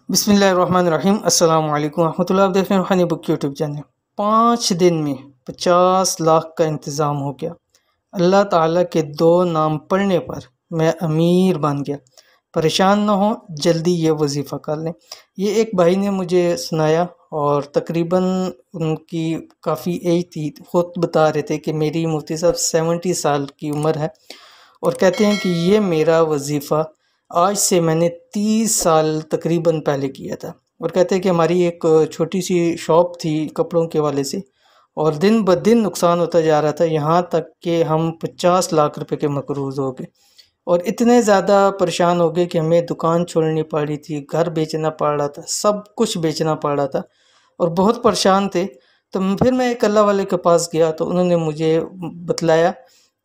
بسم اللہ الرحمن الرحیم۔ السلام علیکم ورحمۃ اللہ۔ آپ دیکھ رہے ہیں روحانی بک یوٹیوب چینل۔ 5 دن میں 50 لاکھ کا انتظام ہو گیا۔ اللہ تعالیٰ کے 2 نام پڑھنے پر میں امیر بن گیا۔ پریشان نہ ہوں، جلدی یہ وظیفہ کر لیں۔ یہ ایک بھائی نے مجھے سنایا اور تقریباً ان کی کافی ایج تھی۔ خود بتا رہے تھے کہ میری مفتی صاحب 70 سال کی عمر ہے، اور کہتے ہیں کہ یہ میرا وظیفہ آج سے میں نے 30 سال تقریباً پہلے کیا تھا۔ اور کہتے ہیں کہ ہماری ایک چھوٹی سی شاپ تھی کپڑوں کے والے سے، اور دن بدن نقصان ہوتا جا رہا تھا، یہاں تک کہ ہم 50 لاکھ روپے کے مقروض ہو گئے، اور اتنے زیادہ پریشان ہو گئے کہ ہمیں دکان چھوڑنی پڑی تھی، گھر بیچنا پڑ رہا تھا، سب کچھ بیچنا پڑ رہا تھا، اور بہت پریشان تھے۔ تو پھر میں ایک اللہ والے کے پاس گیا تو انہوں نے مجھے بتلایا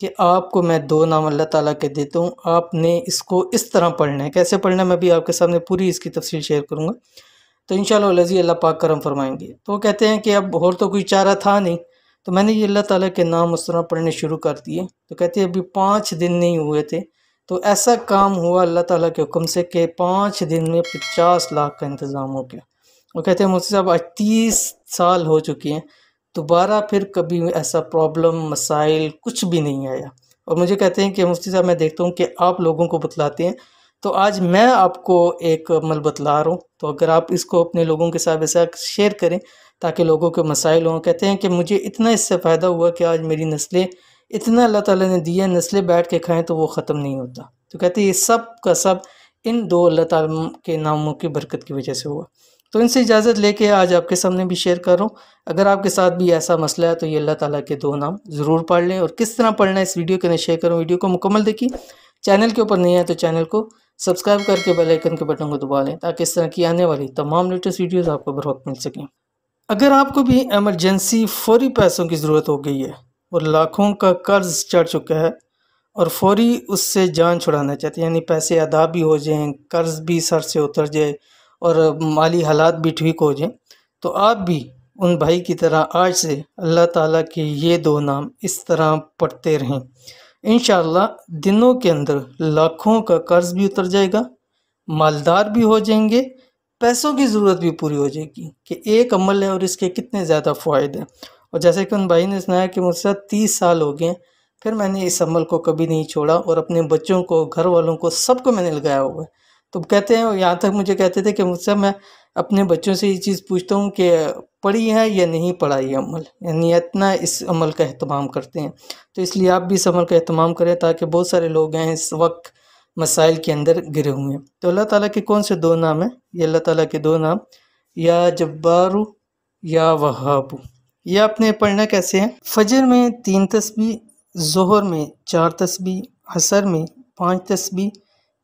کہ آپ کو میں 2 نام اللہ تعالیٰ کے دیتا ہوں، آپ نے اس کو اس طرح پڑھنا ہے۔ کیسے پڑھنا ہے میں بھی آپ کے سامنے پوری اس کی تفصیل شیئر کروں گا، تو انشاءاللہ العزیز اللہ پاک کرم فرمائیں گے۔ تو وہ کہتے ہیں کہ اب اور تو کوئی چارہ تھا نہیں، تو میں نے یہ اللہ تعالیٰ کے نام اس طرح پڑھنے شروع کر دیے۔ تو کہتے ہیں ابھی 5 دن نہیں ہوئے تھے تو ایسا کام ہوا اللہ تعالیٰ کے حکم سے کہ 5 دن میں 50 لاکھ کا انتظام ہو گیا۔ وہ کہتے ہیں مفتی صاحب آج 30 سال ہو چکے ہیں، دوبارہ پھر کبھی ایسا پرابلم مسائل کچھ بھی نہیں آیا۔ اور مجھے کہتے ہیں کہ مفتی صاحب میں دیکھتا ہوں کہ آپ لوگوں کو بتلاتے ہیں، تو آج میں آپ کو ایک عمل بتلا رہا ہوں، تو اگر آپ اس کو اپنے لوگوں کے ساتھ ایسا شیئر کریں تاکہ لوگوں کے مسائل ہوں۔ کہتے ہیں کہ مجھے اتنا اس سے فائدہ ہوا کہ آج میری نسلیں اتنا اللہ تعالیٰ نے دیا، نسلیں بیٹھ کے کھائیں تو وہ ختم نہیں ہوتا۔ تو کہتے ہیں یہ سب کا سب ان 2 اللہ تعالیٰ کے ناموں کی برکت کی وجہ سے ہوا۔ تو ان سے اجازت لے کے آج آپ کے سامنے بھی شیئر کر رہا ہوں۔ اگر آپ کے ساتھ بھی ایسا مسئلہ ہے تو یہ اللہ تعالیٰ کے 2 نام ضرور پڑھ لیں، اور کس طرح پڑھنا ہے اس ویڈیو کے اندر شیئر کروں۔ ویڈیو کو مکمل دیکھیں، چینل کے اوپر نہیں ہے تو چینل کو سبسکرائب کر کے بیل آئیکن کے بٹن کو دبا لیں تاکہ اس طرح کی آنے والی تمام لیٹسٹ ویڈیوز آپ کو بروقت مل سکیں۔ اگر آپ کو بھی ایمرجنسی فوری پیسوں کی ضرورت ہو گئی ہے اور لاکھوں کا قرض چڑھ چکا ہے اور فوری اس سے جان چھڑانا چاہتے ہیں، یعنی پیسے ادا بھی ہو جائیں، قرض بھی سر سے اتر جائے اور مالی حالات بھی ٹھیک ہو جائیں، تو آپ بھی ان بھائی کی طرح آج سے اللہ تعالیٰ کے یہ 2 نام اس طرح پڑھتے رہیں۔ انشاءاللہ دنوں کے اندر لاکھوں کا قرض بھی اتر جائے گا، مالدار بھی ہو جائیں گے، پیسوں کی ضرورت بھی پوری ہو جائے گی کہ ایک عمل ہے اور اس کے کتنے زیادہ فوائد ہیں۔ اور جیسے کہ ان بھائی نے سنایا کہ مجھ سے 30 سال ہو گئے ہیں، پھر میں نے اس عمل کو کبھی نہیں چھوڑا، اور اپنے بچوں کو، گھر والوں کو، سب کو میں نے لگایا ہوا ہے۔ تو کہتے ہیں، یہاں تک مجھے کہتے تھے کہ مجھ سے میں اپنے بچوں سے یہ چیز پوچھتا ہوں کہ پڑھی ہے یا نہیں پڑھا یہ عمل، یعنی اتنا اس عمل کا اہتمام کرتے ہیں۔ تو اس لیے آپ بھی اس عمل کا اہتمام کریں تاکہ بہت سارے لوگ ہیں اس وقت مسائل کے اندر گرے ہوئے ہیں۔ تو اللہ تعالیٰ کے کون سے 2 نام ہیں؟ یہ اللہ تعالیٰ کے 2 نام یا جبارو یا وہابو۔ یہ آپ نے پڑھنا کیسے ہیں؟ فجر میں 3 تسبیح، ظہر میں 4 تسبیح، عصر میں 5 تسبیح،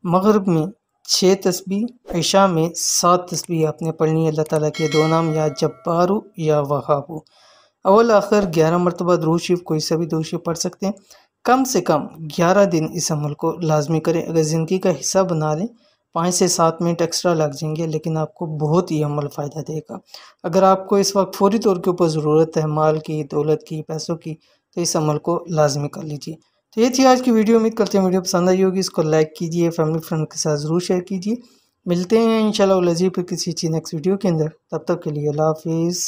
مغرب میں 6 تسبیح، عشاء میں 7 تسبیح آپ نے پڑھنی ہے۔ اللہ تعالیٰ کے 2 نام یا جبارو یا وہابو۔ اول آخر 11 مرتبہ درود شریف، کوئی سا بھی درود شریف پڑھ سکتے ہیں۔ کم سے کم 11 دن اس عمل کو لازمی کریں۔ اگر زندگی کا حصہ بنا لیں 5 سے 7 منٹ ایکسٹرا لگ جائیں گے، لیکن آپ کو بہت ہی عمل فائدہ دے گا۔ اگر آپ کو اس وقت فوری طور کے اوپر ضرورت ہے مال کی، دولت کی، پیسوں کی، تو اس عمل کو لازمی کر لیجیے۔ تو یہ تھی آج کی ویڈیو۔ امید کرتے ہیں ویڈیو پسند آئی ہوگی، اس کو لائک کیجیے، فیملی فرینڈ کے ساتھ ضرور شیئر کیجیے۔ ملتے ہیں انشاءاللہ العزیز پھر کسی نیکسٹ ویڈیو کے اندر، تب تک کے لیے اللہ حافظ۔